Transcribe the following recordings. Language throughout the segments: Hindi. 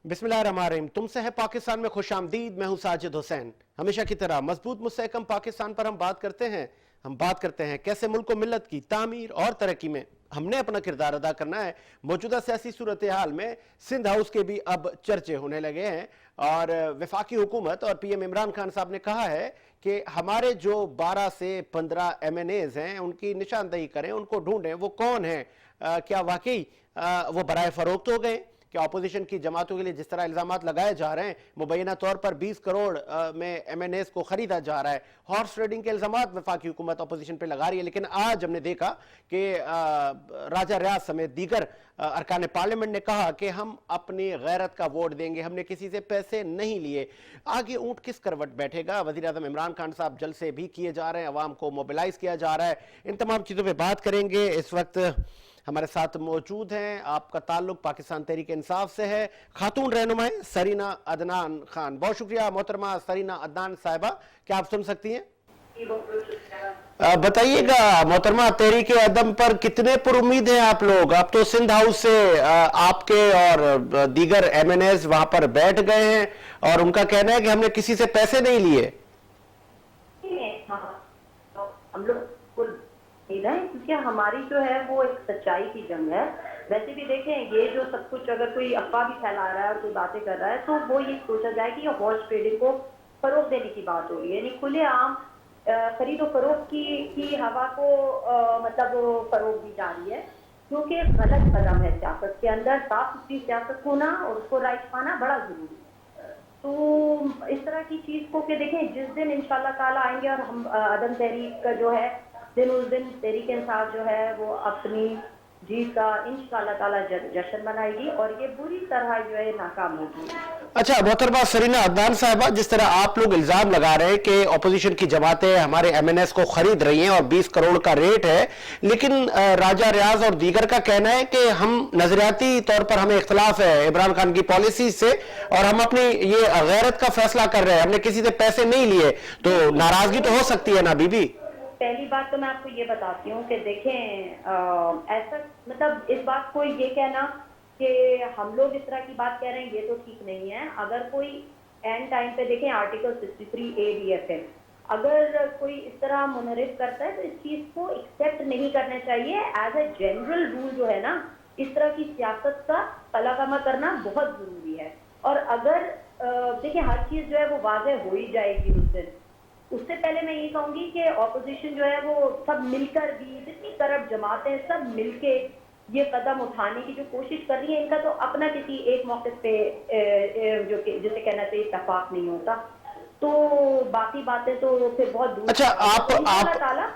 बिस्मिल्लाहिर्रहमानिर्रहीम। तुमसे है पाकिस्तान में खुशामदीद। मैं हूं साजिद हुसैन। हमेशा की तरह मजबूत मुस्तहकम पाकिस्तान पर हम बात करते हैं कैसे मुल्क को मिल्लत की तामीर और तरक्की में हमने अपना किरदार अदा करना है। मौजूदा सियासी सूरत हाल में सिंध हाउस के भी अब चर्चे होने लगे हैं और वफाकी हुकूमत और पीएम इमरान खान साहब ने कहा है कि हमारे जो 12 से 15 MNAs हैं उनकी निशानदही करें, उनको ढूंढें वो कौन है। क्या वाकई वो बराए फरोख्त हो गए? कि अपोजिशन की जमातों के लिए जिस तरह इल्जामात लगाए जा रहे हैं, मुबैना तौर पर 20 करोड़ में MNAs को खरीदा जा रहा है, हॉर्स ट्रेडिंग के इल्जामात वफाकी हुकूमत अपोजिशन पे लगा रही है। लेकिन आज हमने देखा कि राजा रियाज समेत दीगर अरकान पार्लियामेंट ने कहा कि हम अपनी गैरत का वोट देंगे, हमने किसी से पैसे नहीं लिए। आगे ऊंट किस करवट बैठेगा? वजीर आजम इमरान खान साहब जलसे भी किए जा रहे हैं, अवाम को मोबिलाइज किया जा रहा है। इन तमाम चीज़ों पर बात करेंगे। इस वक्त हमारे साथ मौजूद हैं, आपका ताल्लुक पाकिस्तान तहरीक इंसाफ से है, खातून रहनुमा सरीना अदनान खान। बहुत शुक्रिया मोहतरमा सरीना अदनान साहिबा, क्या आप सुन सकती हैं? बताइएगा मोहतरमा, तहरीक अदम पर कितने पुरुमीद हैं आप लोग? अब तो सिंध हाउस से आपके और दीगर MNAs वहां पर बैठ गए हैं और उनका कहना है कि हमने किसी से पैसे नहीं लिए। हम लोग क्योंकि हमारी जो है वो एक सच्चाई की जंग है। वैसे भी देखें, ये जो सब कुछ अगर कोई अफवाह भी फैला रहा है और कोई बातें कर रहा है तो वो ये सोचा जाए कि ये हॉर्स ट्रेडिंग को फरोग देने की बात हो रही है, यानी खुलेआम खरीदो फरोख्त की हवा को मतलब फरोग दी जा रही है, क्योंकि गलत कदम है सियासत के अंदर। साफ सुथरी सियासत होना और उसको राइट पाना बड़ा जरूरी है। तो इस तरह की चीज को कि देखें, जिस दिन इंशाल्लाह ताला आएंगे और हम अदम तहरीक का जो है उस दिन तहरीक इंसाफ जो है वो अपनी जीत का इंशाल्लाह ताला जश्न मनाएगी और ये बुरी तरह जो है नाकाम होगी। अच्छा मोहतरमा सरीना अदनान साहिबा, जिस तरह आप लोग इल्जाम लगा रहे हैं कि अपोजिशन की जमातें हमारे MNAs को खरीद रही हैं और 20 करोड़ का रेट है, लेकिन राजा रियाज और दीगर का कहना है कि हम नजरियाती तौर पर हमें इख्तलाफ है इमरान खान की पॉलिसी से और हम अपनी ये गैरत का फैसला कर रहे हैं, हमने किसी से पैसे नहीं लिए। तो नाराजगी तो हो सकती है ना बीबी? पहली बात तो मैं आपको ये बताती हूँ कि देखें, ऐसा मतलब इस बात को ये कहना कि हम लोग इस तरह की बात कह रहे हैं ये तो ठीक नहीं है। अगर कोई एंड टाइम पे देखें आर्टिकल 63A DFM, अगर कोई इस तरह मुनरिफ करता है तो इस चीज को एक्सेप्ट नहीं करना चाहिए। एज ए जनरल रूल जो है ना, इस तरह की सियासत का कलाकमा करना बहुत जरूरी है। और अगर देखिए हर चीज जो है वो वाज़ेह हो ही जाएगी उस दिन। उससे पहले मैं ये कहूंगी कि ऑपोजिशन जो है वो सब मिलकर भी, जितनी करप्ट जमातें सब मिलके ये कदम उठाने की जो कोशिश कर रही है, इनका तो अपना किसी एक मौके पे जो जिसे कहना चाहिए इत्तेफाक नहीं होता, तो बाकी बातें तो फिर बहुत दूर। अच्छा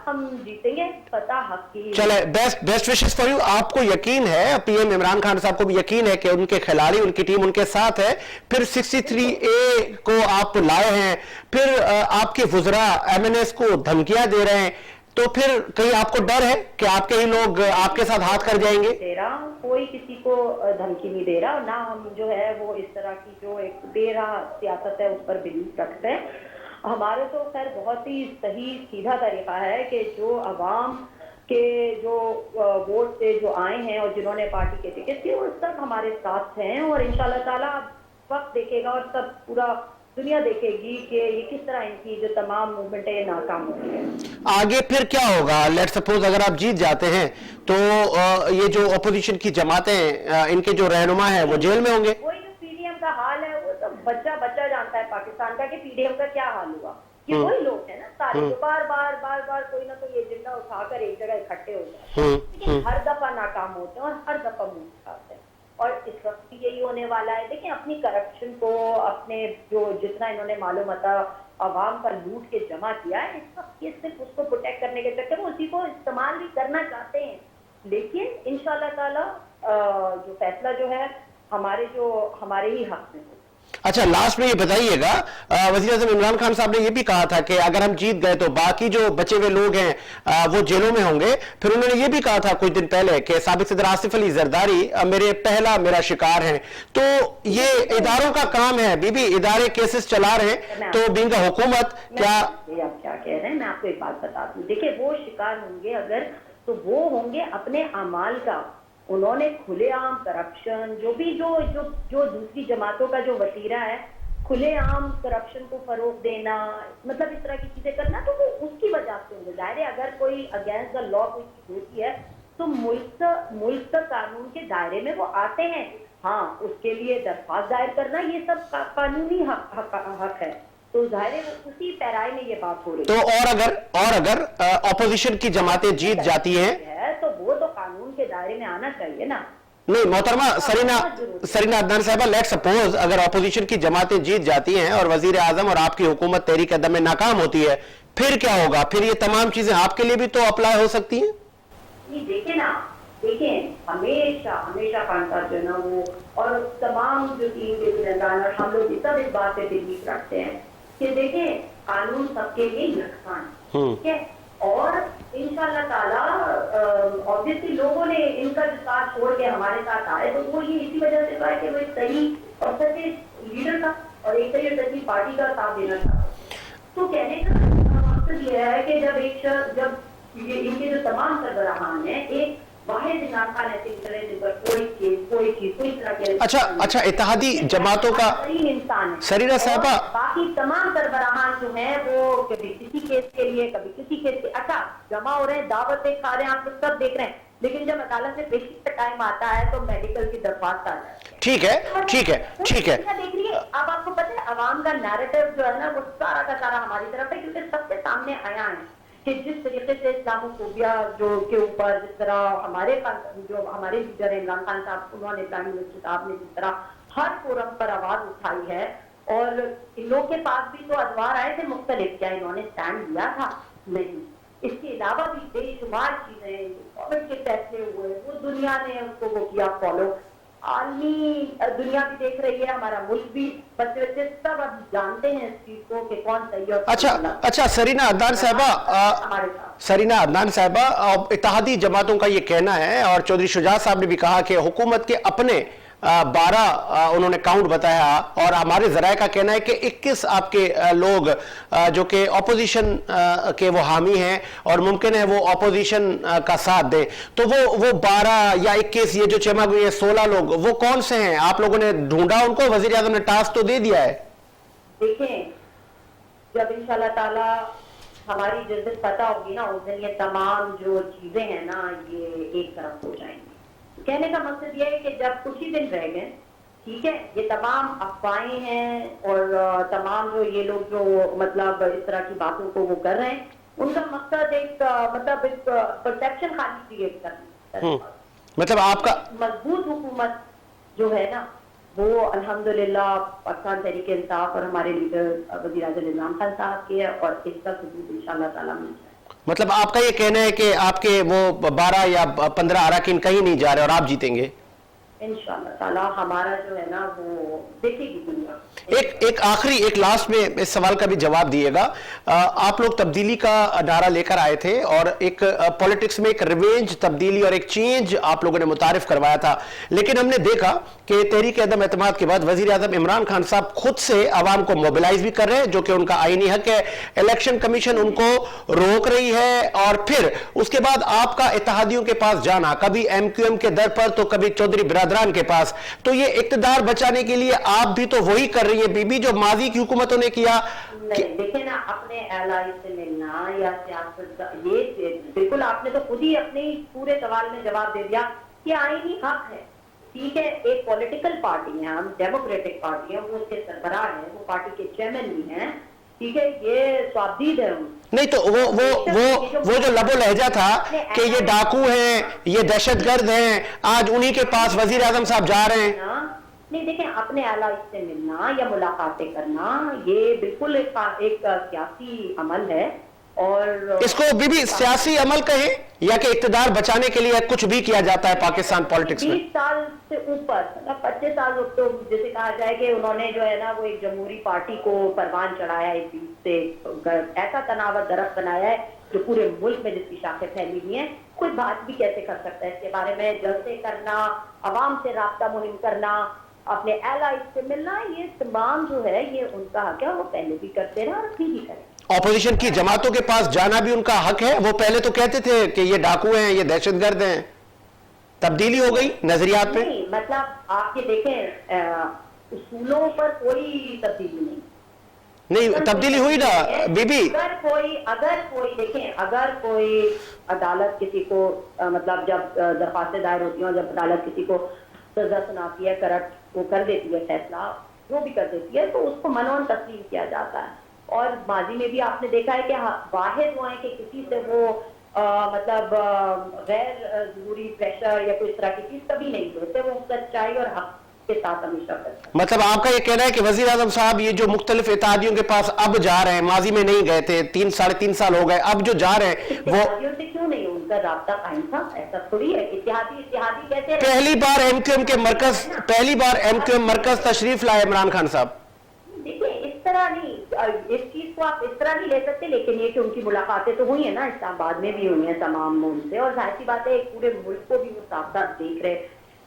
हम जीतेंगे, पता हक की। चले, बेस्ट विशेस फॉर यू। आपको यकीन है, पीएम इमरान खान साहब को भी यकीन है कि उनके खिलाड़ी, उनकी टीम उनके साथ है? फिर 63A को आप लाए हैं, फिर आपके वुज़रा MNAs को धमकियां दे रहे हैं, तो फिर कहीं आपको डर है कि आपके ही लोग आपके साथ हाथ कर जाएंगे? दे रहा कोई किसी को धमकी नहीं दे रहा, ना हम जो है वो इस तरह की जो एक बेराह सियासत है उस पर बिलीव रखते हैं। हमारे तो खैर बहुत ही सही सीधा तरीका है कि जो अवाम के जो वोट से जो आए हैं और जिन्होंने पार्टी के टिकट दिए वो सब हमारे साथ हैं और इंशाल्लाह ताला वक्त देखेगा और सब पूरा दुनिया देखेगी कि ये किस तरह इनकी जो तमाम मूवमेंट है ये नाकाम होती है। आगे फिर क्या होगा? लेट सपोज अगर आप जीत जाते हैं तो ये जो अपोजिशन की जमातें, इनके जो रहनुमा है वो जेल में होंगे। वही जो PDM का हाल है वो तो बच्चा जानता है पाकिस्तान का कि PDM का क्या हाल हुआ। ये वही लोग है ना सारे जो बार बार कोई ना कोई एजेंडा उठाकर एक जगह इकट्ठे हो जाते हैं, लेकिन हर दफा नाकाम होते हैं और हर दफा मुंह उठाते हैं। और इस वक्त भी यही होने वाला है। देखिए अपनी करप्शन को, अपने जो जितना इन्होंने मालूमाता अवाम का लूट के जमा किया है, इस वक्त ये सिर्फ उसको प्रोटेक्ट करने के चक्कर में उसी को इस्तेमाल भी करना चाहते हैं। लेकिन इंशाल्लाह ताला जो फैसला जो है हमारे ही हक में हो। अच्छा, लास्ट में ये बताइएगा, वज़ीर आज़म इमरान खान साहब ने ये भी कहा था कि अगर हम जीत गए तो बाकी जो बचे हुए लोग हैं वो जेलों में होंगे। फिर उन्होंने ये भी कहा था कुछ दिन पहले कि साबिक सदर आसिफ अली जरदारी मेरा शिकार हैं। तो ये इदारों का काम है बीबी, इदारे केसेस चला रहे हैं, तो बीइंग हुकूमत क्या आप क्या कह रहे हैं, मैं आपको एक बात बता दूं। देखिए वो शिकार होंगे अगर, तो वो होंगे अपने अमाल का, उन्होंने खुलेआम करप्शन जो भी जो जो जो दूसरी जमातों का जो वतीरा है, खुलेआम करप्शन को फरोग देना, मतलब इस तरह की चीजें करना, तो वो उसकी वजह से होगा। जाहिर है अगर कोई अगेंस्ट द लॉ कोई चीज होती है तो मुल्क का कानून के दायरे में वो आते हैं। हाँ, उसके लिए दरख्वास्त दायर करना ये सब कानूनी हक है। तो जाहिर है उसी पैराए में ये बात हो रही तो और अगर ऑपोजिशन की जमातें जीत जाती हैं है तो वो तो कानून के दायरे में आना चाहिए ना। नहीं मोहतरमा सरीना अदनान साहबा, लेट सपोज अगर ऑपोजिशन की जमातें जीत जाती हैं और वजीर आजम और आपकी हुकूमत तहरीक कदम में नाकाम होती है, फिर क्या होगा? फिर ये तमाम चीजें आपके लिए भी तो अप्लाई हो सकती हैं। देखिए ना, देखिए हमेशा हमेशा खान साहब जो है ना वो और तमाम जो टीम के जिम्मेदार और हम लोग सब इस बात पे बिलीव रखते हैं कि देखिए कानून सबके लिए नुकसान, ठीक है। और इंशाल्लाह ताला ऑब्वियसली लोगों ने इनका जो साथ छोड़ के हमारे साथ आए तो वो ये इसी वजह से कहा कि वो एक सही और सच्चे लीडर था और एक सही और सच्ची पार्टी का साथ देना था। तो कहने का मकसद ये है कि जब ये इनके जो तमाम सरबराहान हैं एक वाहिद इमरान खान ऐसे निकले जिन पर कोई चीज कोई तरह के अच्छा इत्तेहादी जमातों का इंसान सरीना साहबा, बाकी तमाम सरबराहान जो हैं वो कभी किसी केस के लिए कभी किसी केस के अच्छा जमा हो रहे हैं, दावतें खा रहे हैं, आप लोग सब देख रहे हैं, लेकिन जब अदालत में पेशी का टाइम आता है तो मेडिकल की दरख्वास्त आ जाती है। ठीक है देख रही है। अब आपको पता है अवाम का नैरेटिव जो है ना वो सारा का सारा हमारी तरफ है, क्योंकि सबके सामने आया है कि जिस तरीके से इस्लामोफोबिया जो के ऊपर जिस तरह जो हमारे लीडर इमरान खान साहब उन्होंने प्राइम मिनिस्टर साहब ने जिस तरह हर फोरम पर आवाज उठाई है और इन लोग के पास भी तो अदवार आए थे मुख्तलिफ, क्या इन्होंने स्टैंड लिया था? नहीं। इसके अलावा भी बेशुमार चीजें गवर्नमेंट के फैसले हुए वो दुनिया ने उसको वो किया फॉलो, आलमी दुनिया भी देख रही है, हमारा मुल्क भी, बच्चे सब अब जानते हैं इस चीज को कि कौन सही है। अच्छा सरीना अदनान साहबा, इत्तेहादी जमातों का ये कहना है और चौधरी शुजात साहब ने भी कहा कि हुकूमत के अपने 12 उन्होंने काउंट बताया और हमारे जराये का कहना है कि 21 आपके लोग जो कि ऑपोजिशन के वो हामी हैं और मुमकिन है वो ऑपोजिशन का साथ दें, तो वो 12 या 21 ये जो चमा हुई है 16 लोग वो कौन से हैं? आप लोगों ने ढूंढा उनको? वजीर आजम ने टास्क तो दे दिया है। देखें जब इंशाल्लाह ताला हमारी जिस दिन पता होगी ना उस दिन ये तमाम जो चीजें हैं ना ये एक तरफ हो जाएंगी। कहने का मकसद ये है कि जब कुछ ही दिन रह गए, ठीक है, ये तमाम अफवाहें हैं और तमाम जो ये लोग जो मतलब इस तरह की बातों को वो कर रहे हैं, उनका मकसद एक परसेप्शन खाली क्रिएट करना। मतलब आपका मजबूत हुकूमत जो है ना वो अल्हम्दुलिल्लाह पाकिस्तान तहरीक इंसाफ और हमारे लीडर वज़ीर आज़म इमरान खान साहब के और इसका सबूत इंशाल्लाह ताला मिल जाए। मतलब आपका ये कहना है कि आपके वो 12 या 15 अराकीन कहीं नहीं जा रहे और आप जीतेंगे इंशाल्लाह ताला। हमारा जो है ना वो देखेगी दुनिया। एक आखिरी एक लास्ट में इस सवाल का भी जवाब दिएगा। आप लोग तब्दीली का नारा लेकर आए थे और एक पॉलिटिक्स में एक रिवेंज तब्दीली और एक चेंज आप लोगों ने मुतारिफ करवाया था, लेकिन हमने देखा कि तहरीक अदम एतमाद के बाद वजीर आजम इमरान खान साहब खुद से आवाम को मोबिलाइज भी कर रहे हैं, जो कि उनका आईनी हक है। इलेक्शन कमीशन उनको रोक रही है और फिर उसके बाद आपका इत्तेहादियों के पास जाना, कभी MQM के दर पर तो कभी चौधरी बिरादरान के पास, तो ये इक्तदार बचाने के लिए आप भी तो वही कर रही है बीबी जो माजी की हुकूमतों ने किया। नहीं देखिए ना, अपने एलाई से मिलना या सियासत ये बिल्कुल आपने तो खुद ही अपने पूरे सवाल में जवाब दे दिया कि आईनी हक है, ठीक है। एक पॉलिटिकल पार्टी है, हम डेमोक्रेटिक पार्टी है, वो उसके सरबराह है, वो पार्टी के चेयरमैन भी हैं, ठीक है, ये स्वाबदीद है। नहीं तो वो जो लबो लहजा था कि ये डाकू हैं, ये दहशतगर्द हैं, आज उन्हीं के पास वजीर आजम साहब जा रहे हैं। नहीं देखें, अपने आला से मिलना या मुलाकातें करना ये बिल्कुल एक सियासी अमल है और इसको बीबी सियासी अमल कहें या कि इक्तदार बचाने के लिए कुछ भी किया जाता है पाकिस्तान पॉलिटिक्स में। 20 साल से ऊपर मतलब 25 साल तो जैसे कहा जाए कि उन्होंने जो है ना वो एक जमहूरी पार्टी को परवान चढ़ाया है, इस बीच से ऐसा तनाव दरख्त बनाया है जो पूरे मुल्क में जिसकी शाखें फैली हुई है। कोई बात भी कैसे कर सकता है इसके बारे में? जलसे करना, अवाम से राब्ता मुहिम करना, अपने एलाइज से मिलना, ये तमाम जो है ये उनका हक है, वो पहले भी करते रहे और अभी भी करें। ऑपोजिशन की जमातों के पास जाना भी उनका हक है। वो पहले तो कहते थे कि ये डाकू हैं, ये दहशतगर्द हैं। तब्दीली हो गई नजरियात में? नहीं, मतलब आप ये देखें, उसूलों पर कोई तब्दीली नहीं। नहीं, तब्दीली हुई ना बीबी। अगर कोई देखें, अगर कोई अदालत किसी को मतलब जब दरखास्तें दायर होती हैं और जब अदालत किसी को सजा सुनाती है, करप्ट वो कर देती है, फैसला जो भी कर देती है, तो उसको मनोन तस्लीम किया जाता है। और माजी में भी आपने देखा है कि वाहिद वो है कि किसी से वो मतलब गैर जरूरी प्रेशर या कोई इस तरह की चीज कभी नहीं होते, वो सच्चाई और हक के साथ हमेशा करते हैं। मतलब आपका ये कहना है कि वजीर आजम साहब ये जो मुख्तलिफ इत्तेहादियों के पास अब जा रहे हैं, माजी में नहीं गए थे, 3-3.5 साल हो गए, अब जो जा रहे हैं वो इत्तेहादियों से क्यों नहीं उनका राब्ता कायम था? ऐसा थोड़ी है। इत्तेहादी कैसे रहे? पहली बार एमक्यूएम मरकज तशरीफ लाए इमरान खान साहब। देखिए, इस तरह नहीं, इस चीज को आप इस तरह नहीं ले सकते, लेकिन ये कि उनकी मुलाकातें तो हुई है ना, इस्लामाबाद में भी हुई है तमाम उनसे, और जाहिर सी बात है पूरे मुल्क को भी वो साफ साफ देख रहे,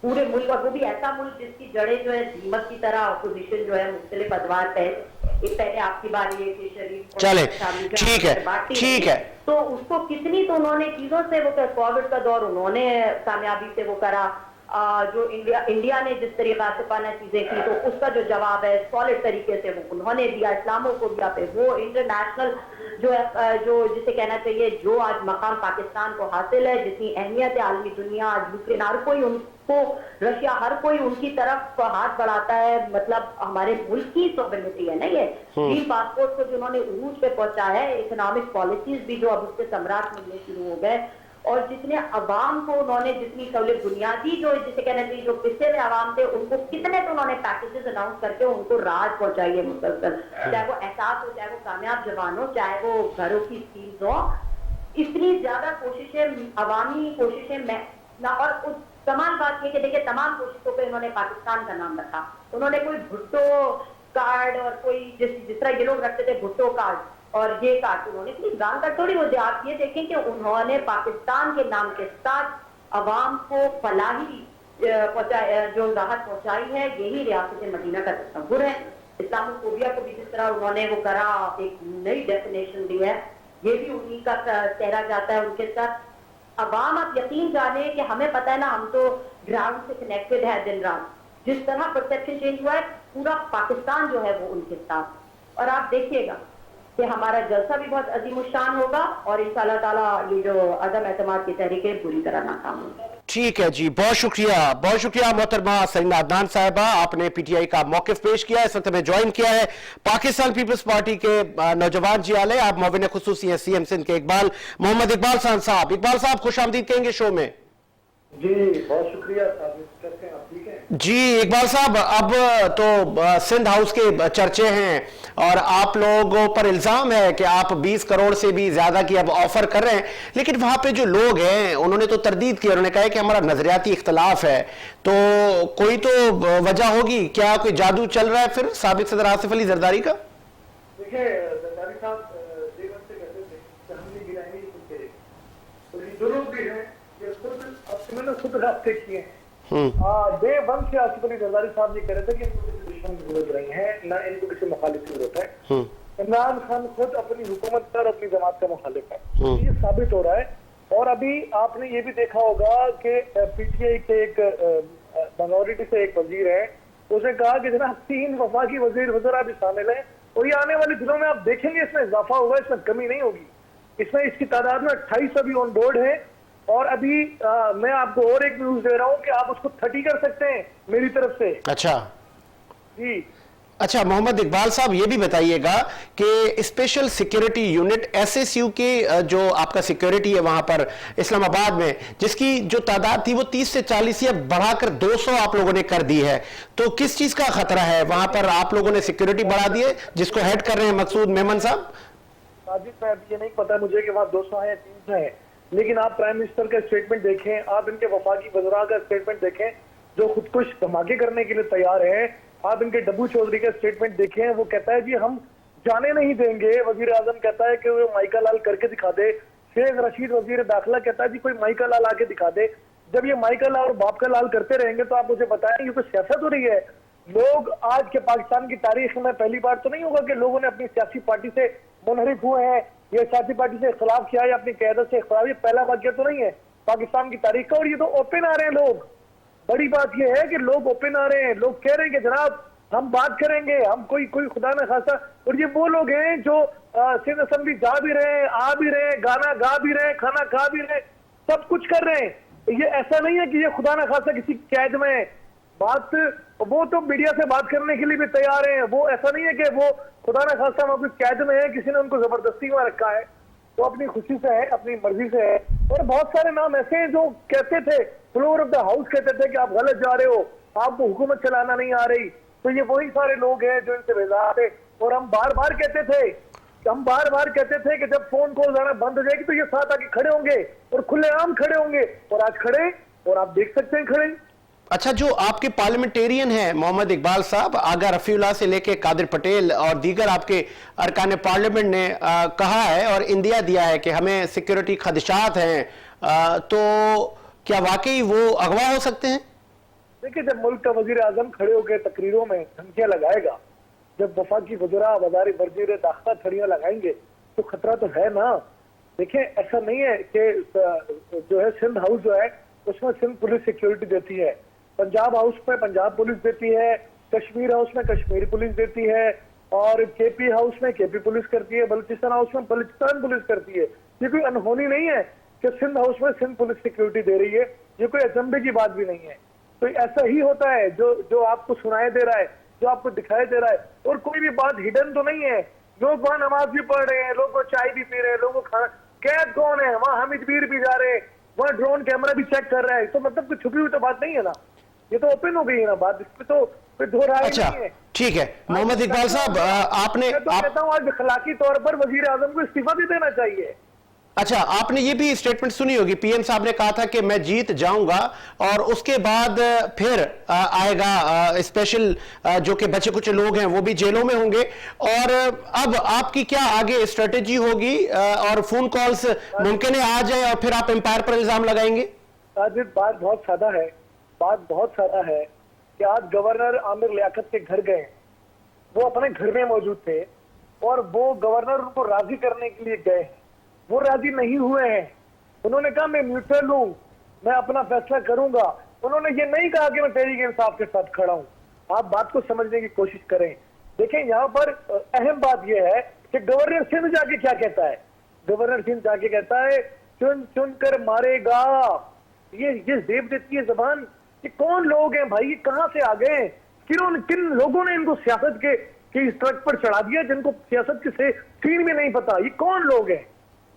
पूरे मुल्क, और वो भी ऐसा मुल्क जिसकी जड़ें जो है दीमक की तरह, अपोजिशन जो है मुख्तलिफ अदवार पे, पहले आपकी बारी है कि शरीफ चले, ठीक है, तो उसको कितनी तो उन्होंने चीजों से वो कोविड का दौर उन्होंने कामयाबी से वो करा, जो इंडिया ने जिस तरीका से पाना चीजें की, तो उसका जो जवाब है सॉलिड तरीके से वो उन्होंने दिया, इस्लामों को दिया, पे वो इंटरनेशनल जो है, जो जिसे कहना चाहिए, जो आज मकाम पाकिस्तान को हासिल है, जितनी अहमियत है आलमी दुनिया, आज यूक्रेन हर कोई उनको, रशिया हर कोई उनकी तरफ हाथ बढ़ाता है, मतलब हमारे मुल्क की सॉवरेनिटी है ना ये। ग्रीन पासपोर्ट को जिन्होंने उरूज पे पहुंचा है, इकोनॉमिक पॉलिसीज भी जो अब उससे सम्राट मिलने शुरू हो गए, और जितने अवाम को उन्होंने जितनी सहूलियत, बुनियादी जो जिसे कहना चाहिए जो पिछले में अवाम थे, उनको कितने तो उन्होंने पैकेजेस अनाउंस करके उनको राहत पहुंचाई है मुसलसल, चाहे वो एहसास हो, चाहे वो कामयाब जवान हो, चाहे वो घरों की स्कीम्स हो, इतनी ज्यादा कोशिशें, अवामी कोशिशें में ना। और उस कमाल बात ये कि देखिए, तमाम कोशिशों पे उन्होंने पाकिस्तान का नाम रखा, उन्होंने कोई भुट्टो कार्ड और कोई जिस तरह ये लोग रखते थे भुट्टो कार्ड और ये कार्ड, उन्होंने इतनी गांव का थोड़ी वो, आप ये देखें कि उन्होंने पाकिस्तान के नाम के साथ अवाम को फलाही जो राहत पहुंचाई है, यही रियासत मदीना का तस्वुर है। इस्लामोफोबिया को भी जिस तरह उन्होंने वो करा, एक नई डेफिनेशन दी है, ये भी उन्हीं का चेहरा जाता है उनके साथ। अवाम, आप यकीन जाने कि हमें पता है ना, हम तो ग्राउंड से कनेक्टेड है दिन रात, जिस तरह परसेप्शन चेंज हुआ है, पूरा पाकिस्तान जो है वो उनके साथ, और आप देखिएगा कि हमारा जलसा भी बहुत अजीमुशान होगा, और इंशाअल्लाह ताला ये जो अदम एतमाद की तहरीकें पूरी तरह नाकाम होंगी। ठीक है जी, बहुत शुक्रिया मोहतरमा सरीना अदनान साहिबा, आपने पीटीआई का मौकिफ पेश किया, इस वक्त हमें ज्वाइन किया है पाकिस्तान पीपल्स पार्टी के नौजवान जी आले, आप मुआविन खुसूसी हैं सीएम सिंध के मोहम्मद इकबाल साहब। इकबाल साहब खुश आमदीद कहेंगे शो में। जी बहुत शुक्रिया, कैसे हैं आप? ठीक है जी इकबाल साहब, अब तो सिंध हाउस के चर्चे हैं और आप लोगों पर इल्जाम है कि आप 20 करोड़ से भी ज्यादा की अब ऑफर कर रहे हैं, लेकिन वहां पे जो लोग हैं उन्होंने तो तरदीद की, उन्होंने कहा है कि हमारा नजरियाती इख्तलाफ है, तो कोई तो वजह होगी, क्या कोई जादू चल रहा है फिर साबिक सदर आसिफ अली जरदारी का? देखिए, जरदारी साहब देवर से कहते थे कि हमने गिराई नहीं खुद के, तो ये जो लोग भी हैं ये खुद रास्ते किए हैं। डे वन से आसिफ अली जरदारी साहब ये कह रहे थे कि इनको किसी दुश्मन की जरूरत नहीं है, ना इनको किसी मुखालिफ की जरूरत है। इमरान खान खुद अपनी हुकूमत पर अपनी जमात का मुखालिफ है, ये साबित हो रहा है। और अभी आपने ये भी देखा होगा कि पीटीआई के एक माइनॉरिटी से एक वजीर है, उसने कहा कि जनाब 3 वफाकी वजीर वज़रा भी शामिल है, और ये आने वाले दिनों में आप देखेंगे इसमें इजाफा होगा, इसमें कमी नहीं होगी। इसमें इसकी तादाद में 28 अभी ऑन बोर्ड है, और अभी मैं आपको और एक न्यूज दे रहा हूं कि आप उसको 30 कर सकते हैं मेरी तरफ से। अच्छा जी, अच्छा मोहम्मद इकबाल साहब, ये भी बताइएगा कि स्पेशल सिक्योरिटी यूनिट एसएसयू के जो आपका सिक्योरिटी है वहां पर इस्लामाबाद में, जिसकी जो तादाद थी वो 30 से 40 या बढ़ाकर 200 आप लोगों ने कर दी है, तो किस चीज का खतरा है वहां पर? आप लोगों ने सिक्योरिटी बढ़ा दी है, जिसको हेड कर रहे हैं मकसूद मेमन साहब। ये नहीं पता मुझे कि वहां 200 है या 300 है, लेकिन आप प्राइम मिनिस्टर का स्टेटमेंट देखें, आप इनके वफाकी वज़रा का स्टेटमेंट देखें जो खुद कुछ धमाके करने के लिए तैयार है, आप इनके डब्बू चौधरी का स्टेटमेंट देखें, वो कहता है जी हम जाने नहीं देंगे, वजीर आजम कहता है कि वो माइका लाल करके दिखा दे, शेख रशीद वजीर दाखिला कहता है जी कोई माइका लाल आके दिखा दे। जब ये माइका लाल और बाप का लाल करते रहेंगे तो आप मुझे बताएं ये कोई सियासत हो रही है? लोग आज के पाकिस्तान की तारीख में पहली बार तो नहीं होगा कि लोगों ने अपनी सियासी पार्टी से मुनहरिफ हुए हैं, ये सियासी पार्टी से इख्तलाफ किया या अपनी क़यादत से इख्तलाफ, ये पहला वाक़या तो नहीं है। पाकिस्तान की तारीख का। और ये तो ओपन आ रहे हैं लोग, बड़ी बात ये है कि लोग ओपन आ रहे हैं, लोग कह रहे हैं कि जनाब हम बात करेंगे, हम कोई खुदा ना खासा। और ये वो लोग हैं जो सिंध असेंबली जा भी रहे हैं, आ भी रहे हैं, गाना गा भी रहे हैं, खाना खा भी रहे हैं, सब कुछ कर रहे हैं। ये ऐसा नहीं है कि ये खुदा ना खासा किसी कैद में है। बात वो तो मीडिया से बात करने के लिए भी तैयार हैं। वो ऐसा नहीं है कि वो खुदा ना खासा वहां कोई कैद में है, किसी ने उनको जबरदस्ती में रखा है। वो अपनी खुशी से है, अपनी मर्जी से है। और बहुत सारे नाम ऐसे हैं जो कहते थे, फ्लोर ऑफ द हाउस कहते थे कि आप गलत जा रहे हो, आपको हुकूमत चलाना नहीं आ रही। तो ये वही सारे लोग हैं जो इनसे बेजार थे। और हम बार बार कहते थे कि जब फोन कॉल आना बंद हो जाएगी तो ये साथ आके खड़े होंगे और खुलेआम खड़े होंगे। और आज खड़े, और आप देख सकते हैं खड़े। अच्छा, जो आपके पार्लियामेंटेरियन हैं मोहम्मद इकबाल साहब, आगा रफीउल्लाह से लेके कादिर पटेल और दीगर आपके अरकान पार्लियामेंट ने कहा है और इंदिया दिया है कि हमें सिक्योरिटी खदशात हैं, तो क्या वाकई वो अगवा हो सकते हैं? देखिए, जब मुल्क का वजीर आजम खड़े होकर तकरीरों में धमकियां लगाएगा, जब वफाकी वज़रा वज़ारे वज़ीर दाखिला छड़ियां लगाएंगे, तो खतरा तो है ना। देखिए, ऐसा नहीं है कि जो है सिंध हाउस जो है उसमें सिंध पुलिस सिक्योरिटी देती है, पंजाब हाउस में पंजाब पुलिस देती है, कश्मीर हाउस में कश्मीर पुलिस देती है, और केपी हाउस में केपी पुलिस करती है, बलूचिस्तान हाउस में बलूचिस्तान पुलिस करती है। ये कोई अनहोनी नहीं है कि सिंध हाउस में सिंध पुलिस सिक्योरिटी दे रही है, ये कोई अचंभे की बात भी नहीं है। तो ऐसा ही होता है जो आपको सुनाई दे रहा है, जो आपको दिखाई दे रहा है। और कोई भी बात हिडन तो नहीं है। लोग वहां नमाज भी पढ़ रहे हैं, लोग वहां चाय भी पी रहे हैं, लोगों को खाना, कैद कौन है वहां, हामिद बीर भी जा रहे हैं, वहां ड्रोन कैमरा भी चेक कर रहा है। तो मतलब कोई छुपी हुई तो बात नहीं है ना, ये तो ओपन हो गई है ना बात, इसमें तो कोई दो राय अच्छा, नहीं है। ठीक है मोहम्मद इकबाल साहब, आपने कहता हूँ आज अखलाकी तौर पर वजीर आजम को इस्तीफा भी देना चाहिए। अच्छा, आपने ये भी स्टेटमेंट सुनी होगी, पीएम साहब ने कहा था कि मैं जीत जाऊंगा और उसके बाद फिर आएगा स्पेशल, जो कि बचे कुछ लोग हैं वो भी जेलों में होंगे। और अब आपकी क्या आगे स्ट्रेटेजी होगी, और फोन कॉल्स मुमकिन है आ जाए और फिर आप एम्पायर पर इल्जाम लगाएंगे? साजिद, बात बहुत सादा है कि आज गवर्नर आमिर लियाकत के घर गए, वो अपने घर में मौजूद थे और वो गवर्नर उनको राजी करने के लिए गए, वो राजी नहीं हुए हैं। उन्होंने कहा मैं न्यूट्रल हूं, मैं अपना फैसला करूंगा। उन्होंने ये नहीं कहा कि मैं तहरीक इंसाफ के साथ खड़ा हूं। आप बात को समझने की कोशिश करें। देखें, यहाँ पर अहम बात यह है कि गवर्नर सिंध जाके क्या कहता है। गवर्नर सिंध जाके कहता है चुन चुन कर मारेगा। ये जेब देती है जबान। ये कौन लोग हैं भाई, ये कहां से आ गए? किन लोगों ने इनको सियासत के इस ट्रक पर चढ़ा दिया, जिनको सियासत के से सीन भी नहीं पता? ये कौन लोग हैं?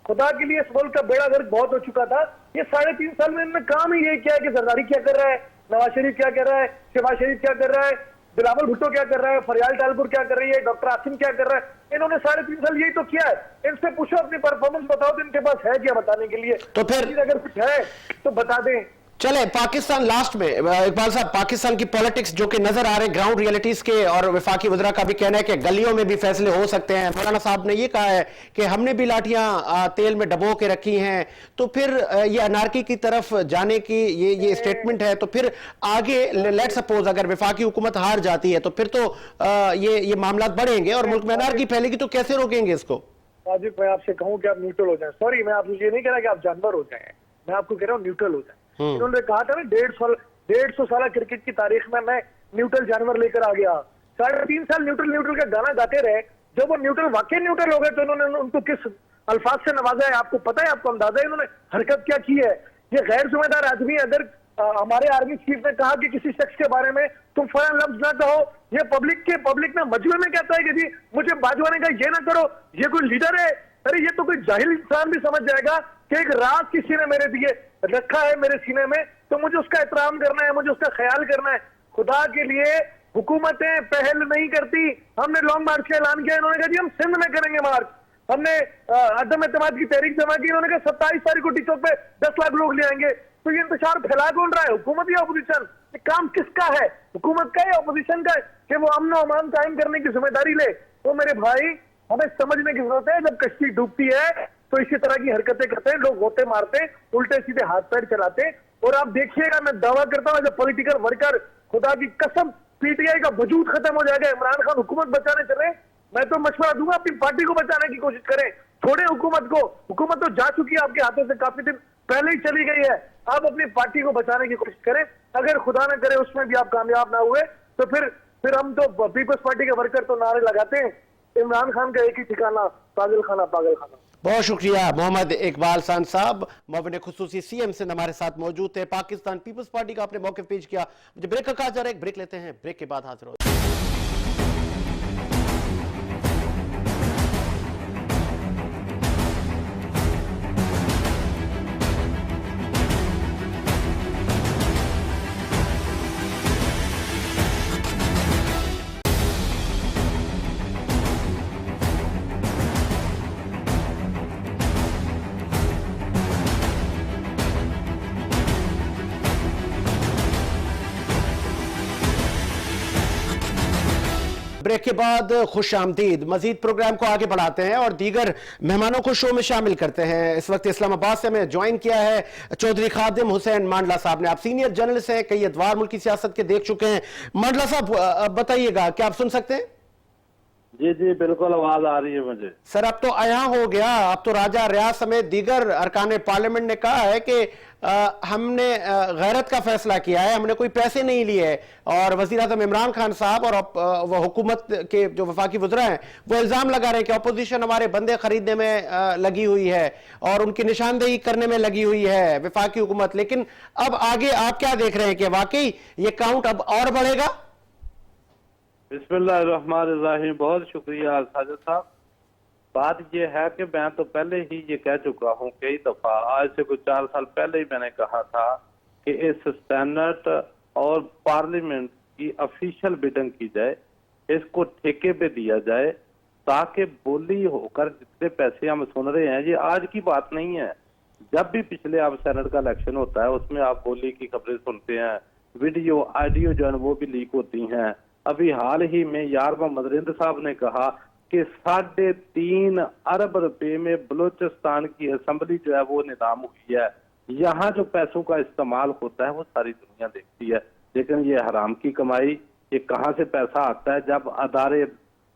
खुदा के लिए इस मुल्क का बेड़ा गर्क बहुत हो चुका था। ये 3.5 साल में इन्होंने काम ही यही किया है कि जरदारी क्या कर रहा है, नवाज शरीफ क्या कर रहा है, शहबाज शरीफ क्या कर रहा है, बिलावल भुट्टो क्या कर रहा है, फरियाल टालपुर क्या कर रही है, डॉक्टर आसिम क्या कर रहा है। इन्होंने 3.5 साल यही तो किया है। इनसे पूछो अपनी परफॉर्मेंस बताओ तो इनके पास है क्या बताने के लिए? तो फिर अगर कुछ है तो बता दें। चले पाकिस्तान लास्ट में, इकबाल साहब, पाकिस्तान की पॉलिटिक्स जो कि नजर आ रहे हैं ग्राउंड रियलिटीज के, और वफाकी वज़रा का भी कहना है कि गलियों में भी फैसले हो सकते हैं। मौलाना साहब ने ये कहा है कि हमने भी लाठियां तेल में डबो के रखी हैं। तो फिर ये अनारकी की तरफ जाने की ये स्टेटमेंट है। तो फिर आगे लेट सपोज अगर वफाकी हुकूमत हार जाती है तो फिर तो ये मामला बढ़ेंगे और मुल्क में अनारकी फैलेगी। तो कैसे रोकेंगे इसको? साजिद, मैं आपसे कहूं कि आप न्यूट्रल हो जाएं। सॉरी, मैं आपसे ये नहीं कह रहा कि आप जानवर हो जाएं, मैं आपको कह रहा हूं न्यूट्रल हो जाएं। इन्होंने कहा था ना 150 साल क्रिकेट की तारीख में मैं न्यूट्रल जानवर लेकर आ गया। 3.5 साल न्यूट्रल का गाना गाते रहे। जब वो न्यूट्रल वाकई न्यूट्रल हो गए तो इन्होंने उनको किस अल्फाज से नवाजा है आपको पता है? आपको अंदाजा है इन्होंने हरकत क्या की है? ये गैर जिम्मेदार आदमी, अगर हमारे आर्मी चीफ ने कहा कि किसी शख्स के बारे में तुम फलां लफ्ज ना कहो, ये पब्लिक में मजमे में कहता है कि जी मुझे बाजवाने का ये ना करो, ये कोई लीडर है? अरे ये तो कोई जाहिल इंसान भी समझ जाएगा कि एक राज किसी ने मेरे दिए रखा है मेरे सीने में, तो मुझे उसका एहतराम करना है, मुझे उसका ख्याल करना है। खुदा के लिए हुकूमतें पहल नहीं करती। हमने लॉन्ग मार्च का ऐलान किया, इन्होंने कहा जी हम सिंध में करेंगे मार्च। हमने अदम एतमाद की तहरीक जमा की, इन्होंने कहा 27 तारीख को टी चौक पे 10 लाख लोग ले आएंगे। तो ये इंतजार फैला कौन रहा है, हुकूमत या अपोजिशन? ये काम किसका है, हुकूमत का या अपोजिशन का है कि वो अमन और अमान कायम करने की जिम्मेदारी ले? तो मेरे भाई, हमें समझने की जरूरत है, जब कश्ती डूबती है तो इसी तरह की हरकतें करते हैं लोग, गोते मारते, उल्टे सीधे हाथ पैर चलाते। और आप देखिएगा, मैं दावा करता हूं, जब पॉलिटिकल वर्कर, खुदा की कसम, पीटीआई का वजूद खत्म हो जाएगा। इमरान खान हुकूमत बचाने चले, मैं तो मशवरा दूंगा अपनी पार्टी को बचाने की कोशिश करें, छोड़े हुकूमत को। हुकूमत तो जा चुकी है आपके हाथों से काफी दिन पहले ही चली गई है। आप अपनी पार्टी को बचाने की कोशिश करें, अगर खुदा न करे उसमें भी आप कामयाब ना हुए तो फिर हम तो पीपल्स पार्टी के वर्कर तो नारे लगाते हैं, इमरान खान का एक ही ठिकाना, पागल खाना पागल खाना। बहुत शुक्रिया मोहम्मद इकबाल खान साहब, मुआविन खुसूसी CM सिंध हमारे साथ मौजूद थे। पाकिस्तान पीपल्स पार्टी का आपने मौके पेश किया। मुझे ब्रेक का कहा जा रहा है, एक ब्रेक लेते हैं, ब्रेक के बाद हाजिर हो। ब्रेक के बाद खुश आमदीद। मजीद प्रोग्राम को आगे बढ़ाते हैं और दीगर मेहमानों को शो में शामिल करते हैं। इस वक्त इस्लामाबाद से हमें ज्वाइन किया है चौधरी खादिम हुसैन मांडला साहब ने। आप सीनियर जर्नलिस्ट हैं, कई अदवार मुल्की सियासत के देख चुके हैं। मांडला साहब बताइएगा, क्या आप सुन सकते हैं? जी जी बिल्कुल, आवाज आ रही है मुझे। सर अब तो आया हो गया, अब तो राजा रियाज समेत दीगर अरकान पार्लियामेंट ने कहा है कि हमने गैरत का फैसला किया है, हमने कोई पैसे नहीं लिए है। और वजीर आज़म इमरान खान साहब और वो हुकूमत के जो वफाकी वज़रा हैं वो इल्ज़ाम लगा रहे हैं कि अपोजिशन हमारे बंदे खरीदने में लगी हुई है और उनकी निशानदेही करने में लगी हुई है वफाकी हुकूमत। लेकिन अब आगे आप क्या देख रहे हैं कि वाकई ये काउंट अब और बढ़ेगा? बिस्मिल्लाहिर्रहमानिर्रहीम, बहुत शुक्रिया साजिद साहब। बात यह है कि मैं तो पहले ही ये कह चुका हूँ कई दफा, आज से कुछ 4 साल पहले ही मैंने कहा था कि इस सेनेट और पार्लियामेंट की ऑफिशियल बिडिंग की जाए, इसको ठेके पे दिया जाए ताकि बोली होकर जितने पैसे हम सुन रहे हैं, ये आज की बात नहीं है। जब भी पिछले आप सेनेट का इलेक्शन होता है उसमें आप बोली की खबरें सुनते हैं, वीडियो ऑडियो जो है वो भी लीक होती हैं। अभी हाल ही में यार मोहम्मद रिंद साहब ने कहा कि 3.5 अरब रुपए में बलूचिस्तान की असेंबली जो है वो निजाम हुई है। यहाँ जो पैसों का इस्तेमाल होता है वो सारी दुनिया देखती है, लेकिन ये हराम की कमाई, ये कहाँ से पैसा आता है? जब अदारे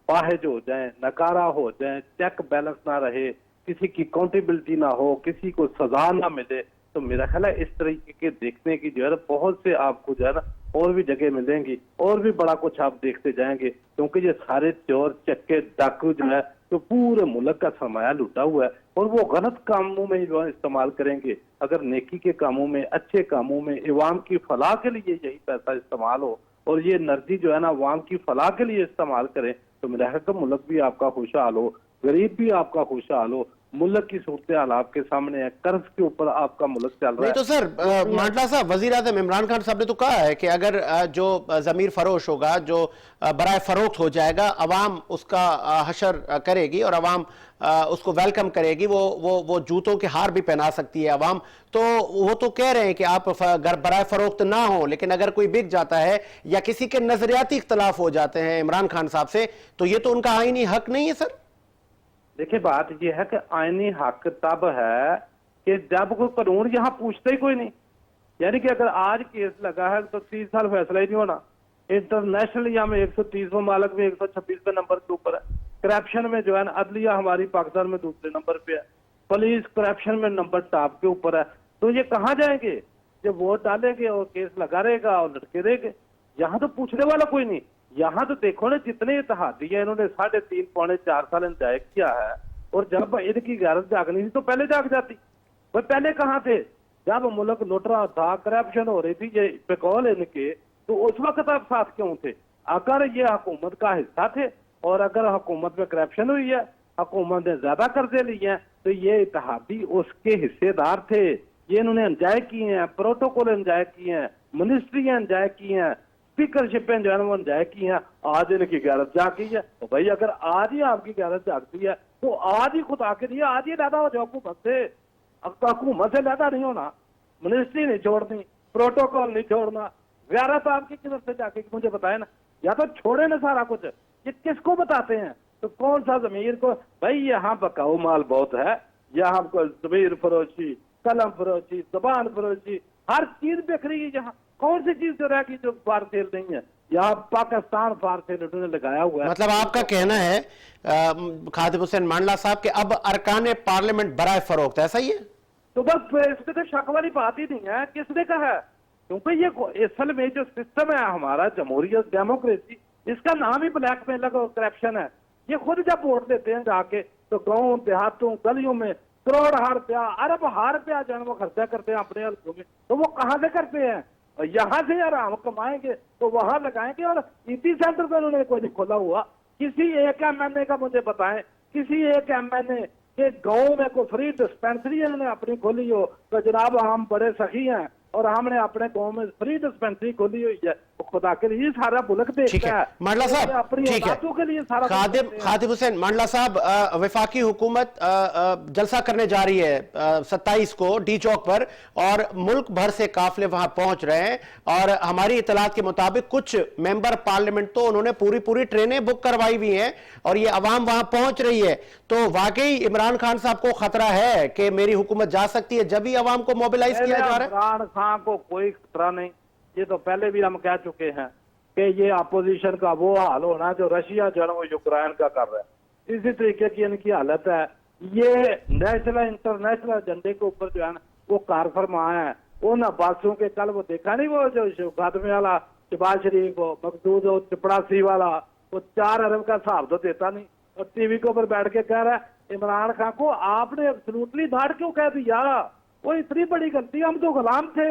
पाहिज हो जाएं, नकारा हो जाएं, चेक बैलेंस ना रहे, किसी की अकाउंटेबिलिटी ना हो, किसी को सजा ना मिले, तो मेरा ख्याल है इस तरीके के देखने की जो है बहुत से आपको जो है ना और भी जगह मिलेंगी और भी बड़ा कुछ आप देखते जाएंगे, क्योंकि ये सारे चोर चक्के डाकू जो है तो पूरे मुल्क का सरमाया लूटा हुआ है और वो गलत कामों में जो है इस्तेमाल करेंगे। अगर नेकी के कामों में, अच्छे कामों में, इवाम की फलाह के लिए यही पैसा इस्तेमाल हो और ये एनर्जी जो है ना अवाम की फलाह के लिए इस्तेमाल करें, तो मेरा ख्याल है मुल्क भी आपका खुशहाल हो, गरीब भी आपका खुशहाल हो। मुल्क की सूरत हाल आपके सामने है, कर्ज के ऊपर आपका मुल्क चल रहा है। नहीं तो सर मांडला साहब, वजीर आज़म इमरान खान साहब ने तो कहा है कि अगर जो जमीर फरोश होगा, जो बराए फरोख्त हो जाएगा, अवाम उसका हशर करेगी और अवाम उसको वेलकम करेगी, वो जूतों के हार भी पहना सकती है अवाम। तो वो तो कह रहे हैं कि आप बराए फरोख्त ना हो, लेकिन अगर कोई बिक जाता है या किसी के नजरियाती इख्तलाफ हो जाते हैं इमरान खान साहब से, तो ये तो उनका आईनी हक नहीं है सर? देखिए बात यह है कि आईनी हक तब है कि जब कोई कानून यहाँ पूछते ही कोई नहीं। यानी कि अगर आज केस लगा है तो 30 साल फैसला ही नहीं होना। इंटरनेशनली हम 130 ममालिक में 126वें नंबर के ऊपर है। करप्शन में जो है ना अदलिया हमारी पाकिस्तान में दूसरे नंबर पे है, पुलिस करप्शन में नंबर टॉप के ऊपर है। तो ये कहाँ जाएंगे? जब वोट डालेंगे और केस लगा रहेगा और लटके रहेंगे। यहाँ तो पूछने वाला कोई नहीं। यहाँ तो देखो ना जितने इत्तेहादी है इन्होंने 3.5 पौने 4 साल इंतजार किया है, और जब इनकी गैरत जागनी थी तो पहले जाग जाती। वो पहले कहाँ थे? जब मुल्क लुट रहा था, करप्शन हो रही थी, ये पेकौल इनके, तो उस वक्त आप साथ क्यों थे? अगर ये हुकूमत का हिस्सा थे और अगर हुकूमत में करप्शन हुई है, हुकूमत ने ज्यादा कर्जे लिए हैं, तो ये इत्तेहादी उसके हिस्सेदार थे। ये इन्होंने एंजॉय किए हैं, प्रोटोकॉल एंजॉय किए हैं, मिनिस्ट्री एंजॉय की हैं, स्पीकरशिपें जो है वो एंजॉय की हैं। आज इनकी गैरत जागी है। तो भाई अगर आज ही आपकी गैरत जागती है तो आज ही खुद आके दिए, आज ही लैदा हो जाओ हुकूमत से। हुकूमत से लैदा नहीं होना, मिनिस्ट्री नहीं छोड़नी, प्रोटोकॉल नहीं छोड़ना, गैरत आपकी किधर से जाके मुझे बताए ना। या तो छोड़े ना सारा कुछ, ये किसको बताते हैं? तो कौन सा जमीर को? भाई यहाँ बकाऊ माल बहुत है, यहाँ जमीर फरोशी, कलम फरोशी, जबान फरोशी, हर चीज बिक रही है। यहाँ कौन सी चीज जो रहेगी जो फार सेल नहीं है? यहाँ पाकिस्तान फार सेल उन्होंने लगाया हुआ है। मतलब आपका कहना है खादिम हुसैन मांडला साहब के अब अरकान पार्लियामेंट बराए फरोख्त, ऐसा ही है? तो बस इसमें तो शक वाली बात ही नहीं है किसने कहा है, क्योंकि ये असल में जो सिस्टम है हमारा जमहूरियत डेमोक्रेसी, इसका नाम ही ब्लैकमेल और करप्शन है। ये खुद जब वोट देते हैं जाके तो गाँव देहातों गलियों में करोड़ हार रुपया अरब हार रुपया जो है वो खर्चा करते हैं अपने हल्कों में, तो वो कहाँ से करते हैं? और यहाँ से यार हम कमाएंगे तो वहां लगाएंगे। और ईपी सेंटर पर उन्होंने कोई नहीं खोला हुआ, किसी एक एमएनए का मुझे बताएं, किसी एक एमएनए के गांव में कोई फ्री डिस्पेंसरी इन्होंने अपनी खोली हो तो जनाब हम बड़े सखी हैं और हमने अपने गांव में फ्री डिस्पेंसरी खोली हुई है, तो खुदा के लिए सारा मुल्क देखता है। मांडला साहब अपनी ठीक है, औलादों के लिए सारा खादिम हुसैन मांडला साहब, वफाकी हुकूमत जलसा करने जा रही है 27 को डी चौक पर और मुल्क भर से काफिले वहां पहुंच रहे हैं और हमारी इतलात के मुताबिक कुछ मेंबर पार्लियामेंट तो उन्होंने पूरी ट्रेनें बुक करवाई हुई हैं और ये अवाम वहां पहुंच रही है। तो वाकई इमरान खान साहब को खतरा है कि मेरी हुकूमत जा सकती है जब भी अवाम को मोबिलाइज किया जा रहा है? इमरान खान को कोई खतरा नहीं, ये तो पहले भी हम कह चुके हैं कि ये अपोजिशन का वो हाल होना जो रशिया जो है वो यूक्रेन का कर रहा है, इसी तरीके की इनकी हालत है। ये नेशनल इंटरनेशनल एजेंडे के ऊपर जो है वो कार फरमा है। उन अब्बासियों के कल वो देखा नहीं, वो जो खादमे वाला शहबाज शरीफ मकसूद चपड़ासी वाला, वो 4 अरब का हिसाब तो देता नहीं और टीवी के ऊपर बैठ के कह रहा है इमरान खान को आपने एब्सोल्युटली धाड़ क्यों कह दिया, वो इतनी बड़ी गलती, हम तो गुलाम थे,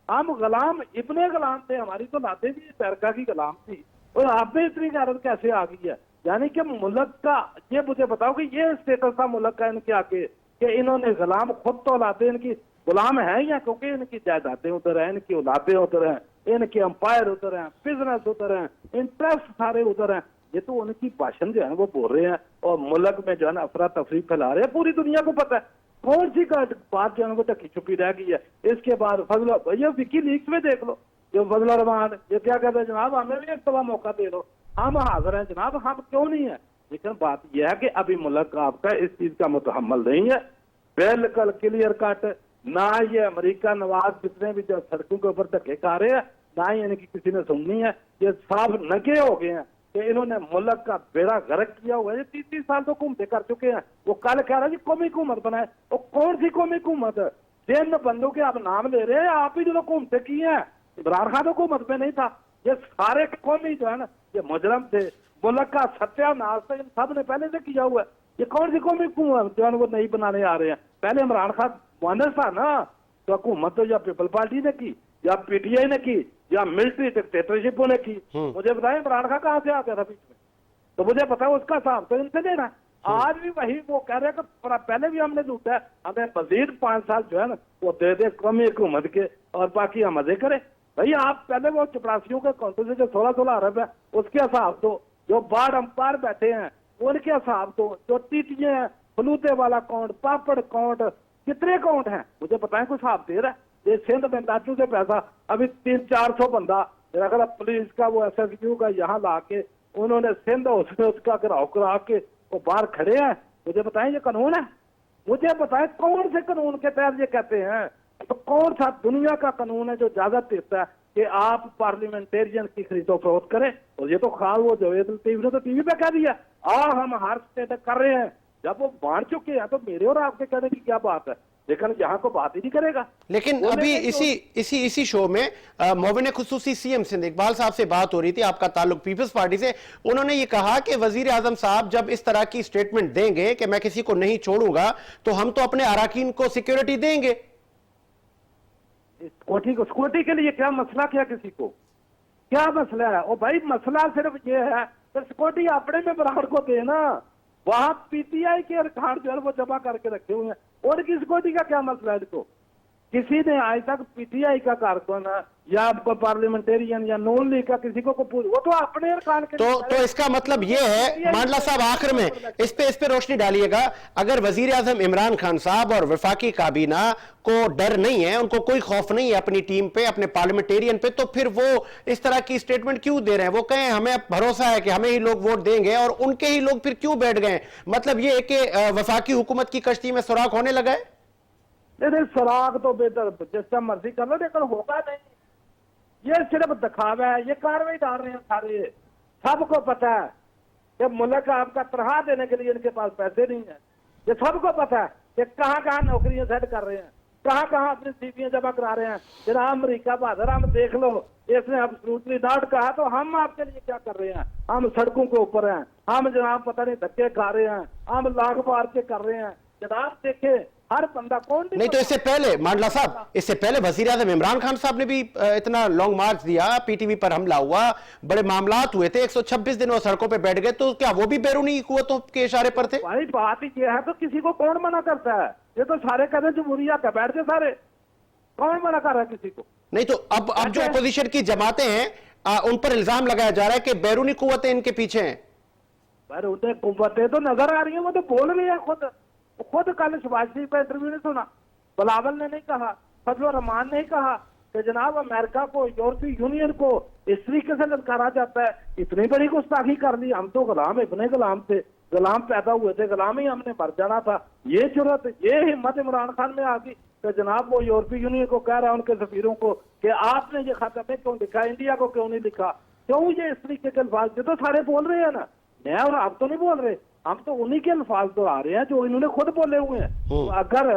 हम गुलाम इतने गुलाम थे, हमारी तो लाते भी अमेरिका की गुलाम थी और आप में इतनी गैरत कैसे आ गई है? यानी कि मुल्क का ये मुझे बताओ कि ये स्टेटस था मुल्क का इनके आके कि इन्होंने गुलाम खुद तो औलादे इनकी गुलाम है या क्योंकि इनकी जायदादें उधर हैं, इनकी औलादे उधर हैं, इनके अंपायर उधर हैं, बिजनेस उधर हैं, इंटरेस्ट सारे उधर हैं। ये तो उनकी भाषण जो है वो बोल रहे हैं और मुल्क में जो है ना अफरा तफरी फैला रहे हैं, पूरी दुनिया को पता है कौन सी बात जो है वो ढकी छुपी रह गई है। इसके बाद फजल ये विकी लीक्स में देख लो, जो फजल रहमान ये क्या कहते हैं जनाब हमें भी एक दफा मौका दे दो, हम हाजिर हैं जनाब, हम क्यों नहीं है। लेकिन बात यह है कि अभी मुल्क आपका इस चीज का मुतहम्मल नहीं है, बिल्कुल क्लियर कट। ना ये अमेरिका नवाज जितने भी जो सड़कों के ऊपर धक्के खा रहे हैं, ना ही इनकी किसी ने सुननी है, ये साफ नंगे हो गए हैं कि इन्होंने मुल्क का बेड़ा गर्क किया हुआ है। 30 साल तो घूमते कर चुके हैं। वो कल कह रहा जी कौमी हुकूमत बनाए, वो कौन सी कौमी हुकूमत? जिन बंदों के आप नाम ले रहे हैं आप ही जो घूमते किए हैं, इमरान खान हुकूमत में नहीं था। ये सारे कौमी जो है ना ये मुजरम थे, मुल्क का सत्यानाश तो इन सब ने पहले से किया हुआ है। ये कौन सी कौमी हुकूमत जो है वो नहीं बनाने आ रहे हैं? पहले इमरान खान मुआनस था ना, तो हुकूमत तो या पीपल पार्टी ने की या पीटीआई ने की या मिलिट्री डिक्टेटरशिप ने की। मुझे बताएं इमरान खान कहां से आ गया था बीच में? तो मुझे पता है उसका हिसाब तो इनसे लेना। आज भी वही वो कह रहे हैं कि पहले भी हमने लूटा है, हमें मजीद 5 साल जो है ना वो दे दे कौमी हुकूमत के और बाकी हम मजे करें। भाई आप पहले वो चपरासियों के काउंटर से जो 16-16 अरब है उसके हिसाब दो, जो बाढ़ अंपायर बैठे हैं उनके हिसाब दो, जो टीटीए हैं, फलूते वाला अकाउंट, पापड़ अकाउंट, कितने अकाउंट हैं मुझे बताएं, कोई हिसाब दे रहा है? ये सिंध में लाचू से पैसा अभी 300-400 बंदा मेरा ख्याल पुलिस का वो SSU का यहाँ ला के उन्होंने सिंध उसका घिराव करा के वो बाहर खड़े हैं। मुझे बताएं ये कानून है? मुझे बताएं कौन से कानून के तहत ये कहते हैं? तो कौन सा दुनिया का कानून है जो इजाजत देता है कि आप पार्लियामेंटेरियन की खरीदो फरोख्त करें? और ये तो खास वो जवेद लतीफ ने तो टीवी पे कह दिया हम हर स्टेट कर रहे हैं। जब वो बांट चुके हैं तो मेरे और आपके कहने की क्या बात है? लेकिन यहाँ को बात ही नहीं करेगा। लेकिन अभी इसी शो में मोमिन खुसूसी सीएम सिंध इकबाल साहब से बात हो रही थी, आपका ताल्लुक पीपल्स पार्टी से। उन्होंने ये कहा कि वजीर आजम साहब जब इस तरह की स्टेटमेंट देंगे कि मैं किसी को नहीं छोड़ूंगा तो हम तो अपने अराकीन को सिक्योरिटी देंगे। सिक्योरिटी के लिए क्या मसला, क्या किसी को क्या मसला है? ओ भाई मसला सिर्फ ये है कि सिक्योरिटी अपने में बराबर को देना। वहां पीटीआई के अरकान जो है वो जमा करके रखे हुए हैं और किस सिक्योरिटी का क्या मसला है? इनको किसी ने आज तक पीटीआई का कारकुन या आपको पार्लियामेंटेरियन या नॉन लीग का किसी को पूछ, वो तो अपने अरकान के तो इसका मतलब ये है मांडला साहब, आखिर में इस पे रोशनी डालिएगा, अगर वजीर आजम इमरान खान साहब और वफाकी काबीना को डर नहीं है, उनको कोई खौफ नहीं है अपनी टीम पे, अपने पार्लियामेंटेरियन पे, तो फिर वो इस तरह की स्टेटमेंट क्यों दे रहे हैं? वो कहें हमें भरोसा है कि हमें ही लोग वोट देंगे और उनके ही लोग फिर क्यों बैठ गए? मतलब ये कि वफाकी हुकूमत की कश्ती में सुराख होने लगा है। नहीं सुराग तो बेहतर जिसका मर्जी कर लो, लेकिन होगा नहीं। ये सिर्फ दिखावा है, ये कार्रवाई डाल रहे हैं सारे, सबको पता है कि मुल्क आपका तरह देने के लिए इनके पास पैसे नहीं है। ये सबको पता है कि कहां कहां नौकरियां सेट कर रहे हैं। कहाँ कहाँ अपनी सीपियां जमा करा रहे हैं। जनाब अमरीका बहादुर, हम देख लो, इसने एब्सोल्युटली नॉट कहा, तो हम आपके लिए क्या कर रहे हैं? हम सड़कों के ऊपर हैं, हम जनाब पता नहीं धक्के खा रहे हैं, हम लाख मार के कर रहे हैं। जनाब देखे हर बंदा कौन नहीं तो इससे पहले मांडला साहब, इससे पहले वजीर आजम इमरान खान साहब ने भी इतना लॉन्ग मार्च दिया, पीटीवी पर हमला हुआ, बड़े मामलात हुए थे, 126 दिन वो सड़कों पे बैठ गए, तो क्या वो भी बैरूनी कुव्वतों के इशारे पर थे? भाई बात ही ये है, तो किसी को कौन मना करता है? ये तो सारे कहते जमहूरिया का बैठ गए सारे, कौन मना कर रहा है किसी को? नहीं तो अब जो अपोजिशन की जमातें हैं उन पर इल्जाम लगाया जा रहा है कि बैरूनी कुव्वतें इनके पीछे हैं। बैरूनी कुव्वतें तो नजर आ रही है, वो तो बोल रही है खुद कल शहबाज शरीफ का इंटरव्यू नहीं सुना, बिलावल ने नहीं कहा, फजलुर रहमान ने कहा कि जनाब अमेरिका को, यूरोपीय यूनियन को इस तरीके से ललकारा जाता है, इतनी बड़ी गुस्ताखी कर ली। हम तो गुलाम, इतने गुलाम थे, गुलाम पैदा हुए थे, गुलाम ही हमने मर जाना था। ये जरूरत, ये हिम्मत इमरान खान में आ गई कि जनाब वो यूरोपीय यूनियन को कह रहा है, उनके सफीरों को, कि आपने ये खत हमें क्यों लिखा, इंडिया को क्यों नहीं लिखा, क्यों ये इस तरीके के अल्फाज? ये तो सारे बोल रहे हैं ना, मैं और आप तो नहीं बोल रहे, हम तो उन्हीं के अल्फाज तो आ रहे हैं जो इन्होंने खुद बोले हुए हैं। तो अगर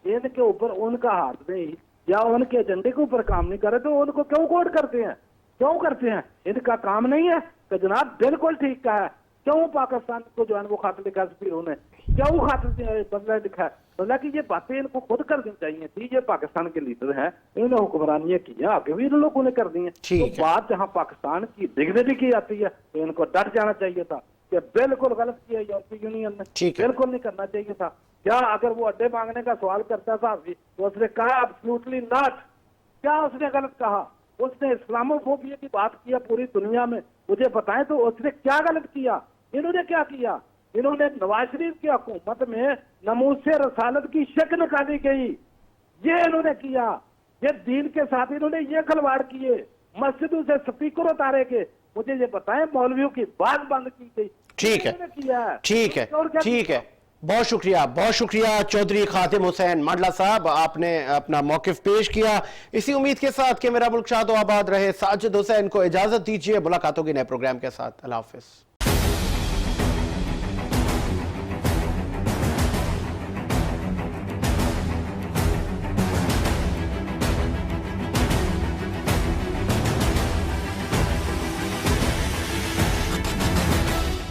इनके ऊपर उनका हाथ नहीं या उनके एजेंडे के ऊपर काम नहीं करे तो उनको क्यों कोर्ट करते हैं? क्यों करते हैं? इनका काम नहीं है तो जनाब बिल्कुल ठीक कहा है। क्यों पाकिस्तान को जो है वो खत लिखा सफीरों ने, क्यों खत बदला लिखा है? बदला कि ये बातें इनको खुद कर दी चाहिए थी। ये पाकिस्तान के लीडर हैं, इन्होंने हुक्मरानियां की हैं, आगे भी इन लोगों ने कर दी हैं। तो बात जहाँ पाकिस्तान की डिग्निटी की आती है तो इनको डट जाना चाहिए था कि बिल्कुल गलत किया यूरोपीय यूनियन ने, बिल्कुल नहीं करना चाहिए था। क्या अगर वो अड्डे मांगने का सवाल करता था तो उसने कहा एब्सोल्युटली नॉट? क्या उसने गलत कहा? उसने इस्लामोफोबिया की बात किया पूरी दुनिया में, मुझे बताएं तो उसने क्या गलत किया? इन्होंने क्या किया? इन्होंने नवाज शरीफ की हुकूमत में नमूसे रसालत की शक निकाली गई, ये इन्होंने किया। ये दीन के साथ इन्होंने ये खिलवाड़ किए, मस्जिदों से स्पीकर उतारे के, मुझे ये बताएं मौलवियों की बात बंद की गई। ठीक है, ठीक है, ठीक है, बहुत शुक्रिया चौधरी खातिम हुसैन मांडला साहब, आपने अपना मौकिफ पेश किया। इसी उम्मीद के साथ कि मेरा मुल्क शाद आबाद रहे, साजिद हुसैन को इजाजत दीजिए, मुलाकात होगी नए प्रोग्राम के साथ। अल्लाह हाफिज।